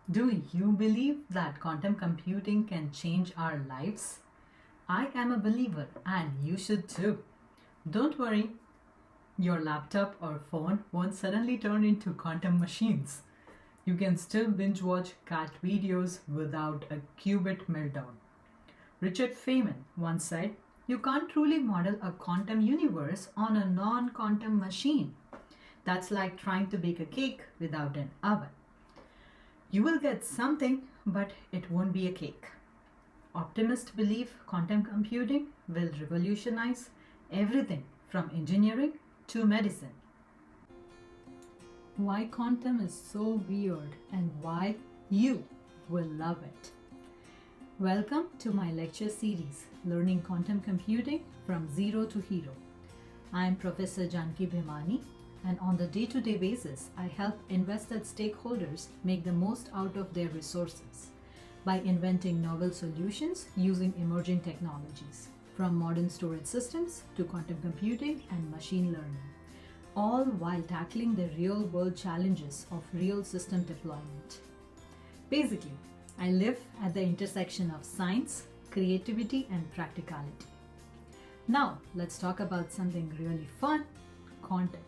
Do you believe that quantum computing can change our lives? I am a believer and you should too. Don't worry, your laptop or phone won't suddenly turn into quantum machines. You can still binge watch cat videos without a qubit meltdown. Richard Feynman once said, "You can't truly model a quantum universe on a non quantum machine. That's like trying to bake a cake without an oven. You will get something, but it won't be a cake." Optimists believe quantum computing will revolutionize everything from engineering to medicine. Why quantum is so weird and why you will love it. Welcome to my lecture series, Learning Quantum Computing from Zero to Hero. I am Professor Janki Bhimani, and on the day-to-day basis, I help invested stakeholders make the most out of their resources by inventing novel solutions using emerging technologies, from modern storage systems to quantum computing and machine learning, all while tackling the real-world challenges of real system deployment. Basically, I live at the intersection of science, creativity, and practicality. Now, let's talk about something really fun, quantum.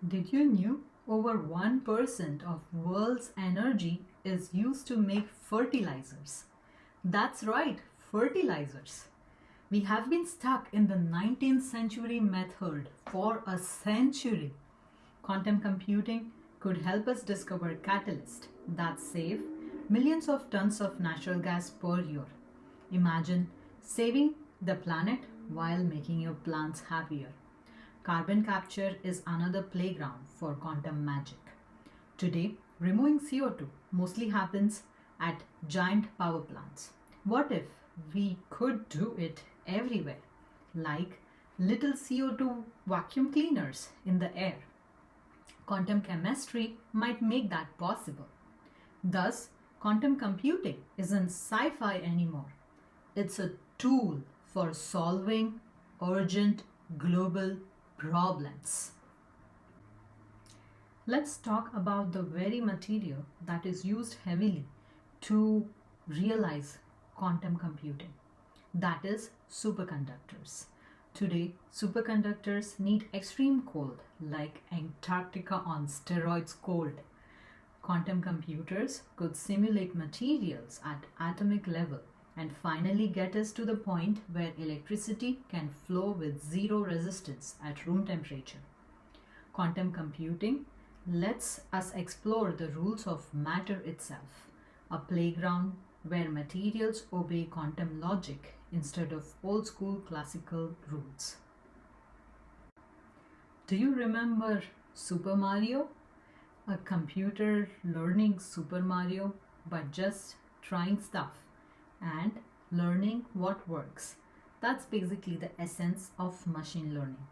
Did you know over 1% of world's energy is used to make fertilizers? That's right, fertilizers. We have been stuck in the 19th century method for a century. Quantum computing could help us discover catalysts that save millions of tons of natural gas per year. Imagine saving the planet while making your plants happier. Carbon capture is another playground for quantum magic. Today, removing CO2 mostly happens at giant power plants. What if we could do it everywhere, like little CO2 vacuum cleaners in the air? Quantum chemistry might make that possible. Thus, quantum computing isn't sci-fi anymore. It's a tool for solving urgent global problems. Let's talk about the very material that is used heavily to realize quantum computing. That is superconductors. Today, superconductors need extreme cold, like Antarctica on steroids cold. Quantum computers could simulate materials at atomic level and finally get us to the point where electricity can flow with zero resistance at room temperature. Quantum computing lets us explore the rules of matter itself, a playground where materials obey quantum logic instead of old school classical rules. Do you remember Super Mario? A computer learning Super Mario, but just trying stuff and learning what works. That's basically the essence of machine learning.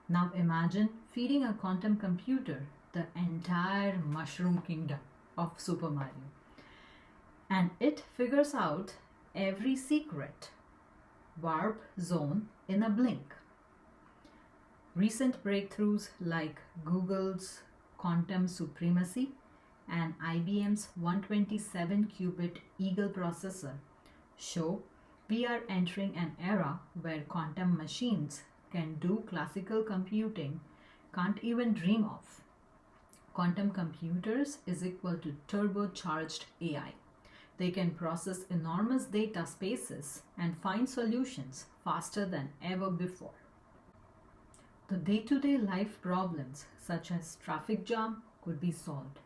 Now imagine feeding a quantum computer the entire mushroom kingdom of Super Mario, and it figures out every secret warp zone in a blink. Recent breakthroughs like Google's quantum supremacy and IBM's 127 qubit Eagle processor show we are entering an era where quantum machines can do classical computing can't even dream of. Quantum computers is equal to turbocharged AI. They can process enormous data spaces and find solutions faster than ever before. The day-to-day life problems such as traffic jam could be solved.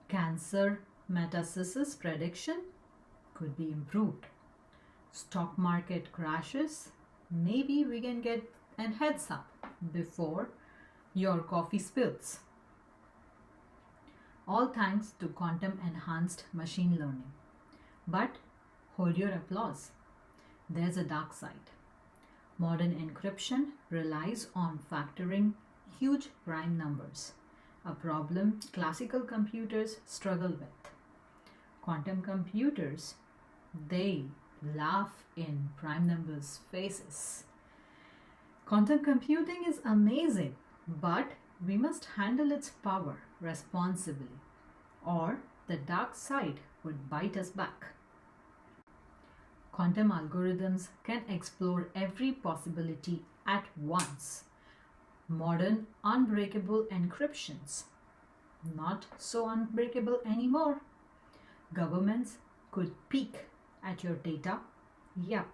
Cancer metastasis prediction could be improved. Stock market crashes, maybe we can get a heads up before your coffee spills. All thanks to quantum enhanced machine learning. But hold your applause. There's a dark side. Modern encryption relies on factoring huge prime numbers, a problem classical computers struggle with. Quantum computers, they laugh in prime numbers' faces. Quantum computing is amazing, but we must handle its power responsibly, or the dark side would bite us back. Quantum algorithms can explore every possibility at once. Modern unbreakable encryptions, not so unbreakable anymore. Governments could peek at your data. Yep,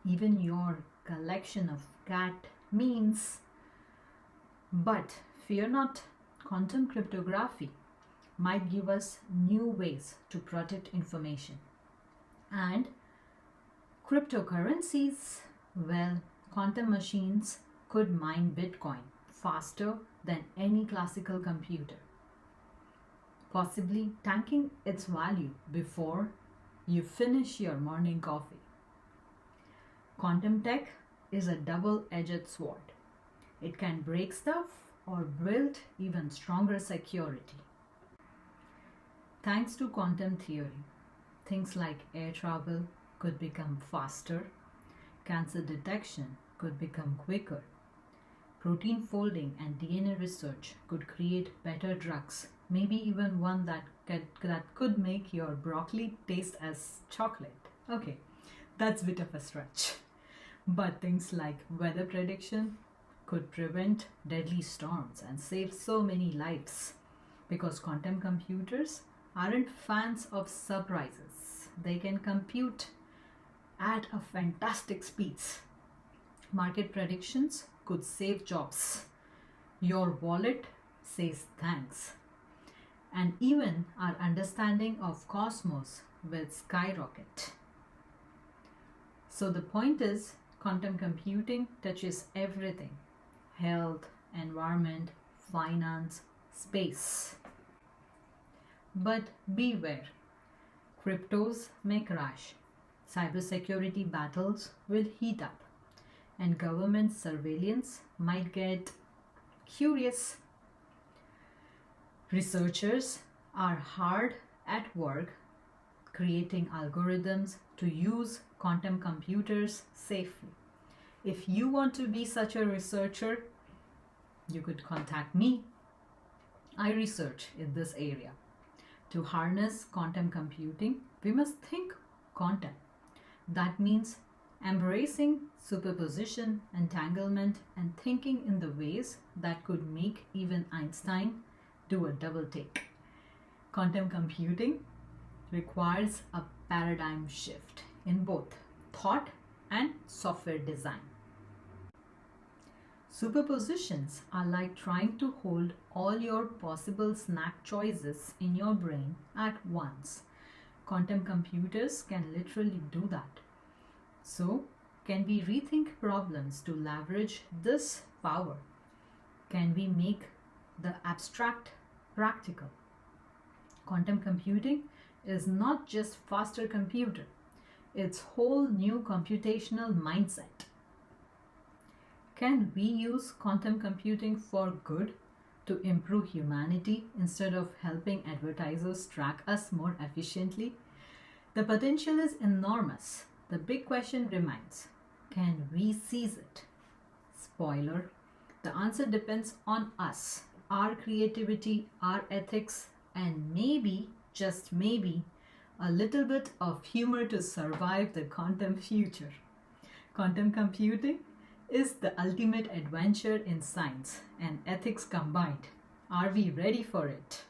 even your collection of cat memes. But fear not, quantum cryptography might give us new ways to protect information. And cryptocurrencies, well, quantum machines could mine Bitcoin faster than any classical computer, possibly tanking its value before you finish your morning coffee. Quantum tech is a double-edged sword. It can break stuff or build even stronger security. Thanks to quantum theory, things like air travel could become faster, cancer detection could become quicker, protein folding and DNA research could create better drugs, maybe even one that could make your broccoli taste as chocolate. Okay, that's a bit of a stretch. But things like weather prediction could prevent deadly storms and save so many lives, because quantum computers aren't fans of surprises. They can compute at a fantastic speeds. Market predictions could save jobs. Your wallet says thanks. And even our understanding of cosmos will skyrocket. So the point is, quantum computing touches everything: health, environment, finance, space. But beware, cryptos may crash, cybersecurity battles will heat up, and government surveillance might get curious. Researchers are hard at work creating algorithms to use quantum computers safely. If you want to be such a researcher, you could contact me. I research in this area. To harness quantum computing, we must think quantum. That means embracing superposition, entanglement, and thinking in the ways that could make even Einstein do a double take. Quantum computing requires a paradigm shift in both thought and software design. Superpositions are like trying to hold all your possible snack choices in your brain at once. Quantum computers can literally do that. So, can we rethink problems to leverage this power? Can we make the abstract practical? Quantum computing is not just faster computer, it's whole new computational mindset. Can we use quantum computing for good, to improve humanity instead of helping advertisers track us more efficiently? The potential is enormous. The big question remains, can we seize it? Spoiler, the answer depends on us, our creativity, our ethics, and maybe, just maybe, a little bit of humor to survive the quantum future. Quantum computing is the ultimate adventure in science and ethics combined. Are we ready for it?